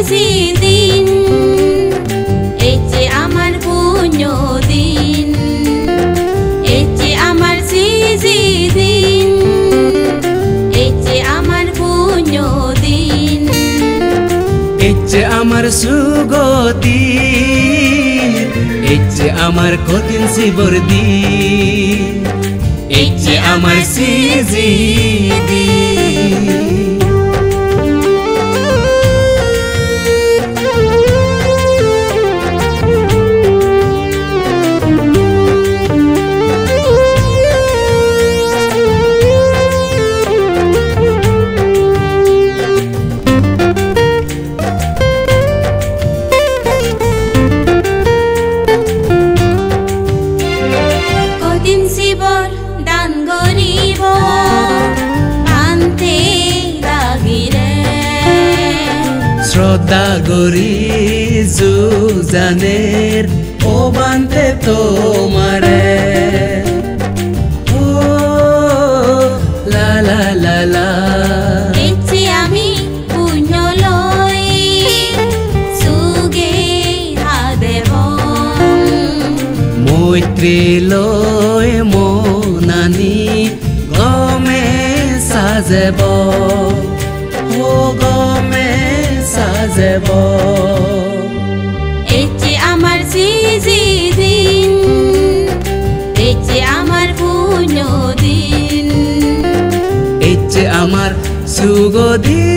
সিজি দিন, এই যে আমার পুণ্য দিন, এই যে আমার সিজি দিন, এই যে আমার পুণ্য দিন, এই যে আমার সুগতি, এই যে আমার কঠিন শিবর দিন, এই যে আমার সিজি দিন। শিবর দান গরিব আনতে লাগিলে, শ্রদ্ধা গরি জানের ও বানতে তোমারে, ও লা লা লা লা। এই যে আমি পুণ্য লই সুগে হাদেব, মৈত্রী লয় মনানি গমে সাজেব, ও গমে সাজেব। এই যে আমার সিজি দিন, এই যে আমার পুণ্য দিন, এই যে আমার সুগদিন,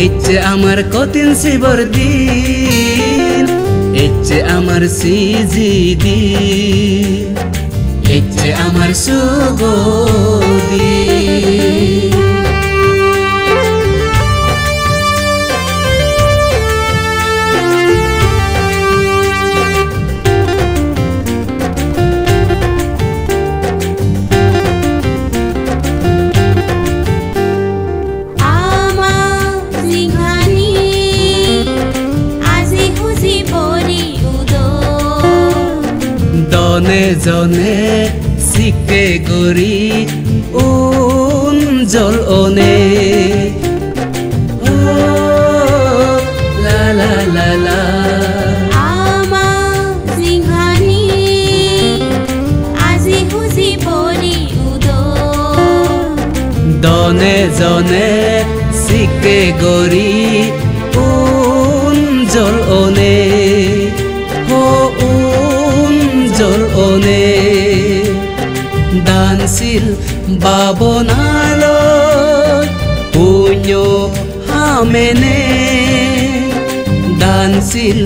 এই যে আমার কঠিন শিবর দিন, এই যে আমার সিজি দিন, এই যে আমার সুগদিন। জনে জনে শিকে গরি উজ্জ্বল অনে, ও লা লা লা লা। আমা সিংহানি আজি খুশি পরি উদ, দনে জনে শিকে গরি উজ্জ্বল অনে, উজ্জ্বল অনে। দানশীল বাবনালয় পুণ্য হামেনে, দানশীল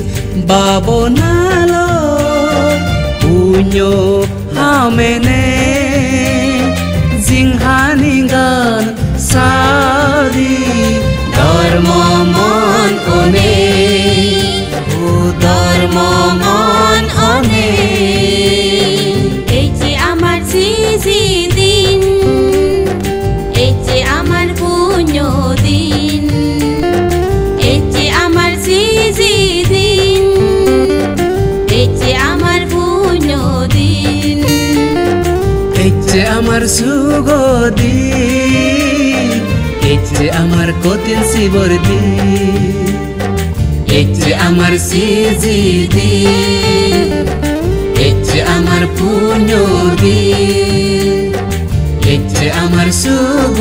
বাবনালয় পুণ্য হামেনে। জিংহানি গান সাদি ধর্ম মন অনে, ও ধর্ম মন অনে। এই যে আমার সিজি দিন, এই যে আমার পুণ্য দিন, এই যে আমার সিজি দিন, এই যে আমার পুণ্য দিন, এই যে আমার সুগদিন, এই যে আমার কঠিন শিবর দিন, এই যে আমার সিজি দিন, এই যে আমার পুণ্য দিন, এই যে আমার শুভ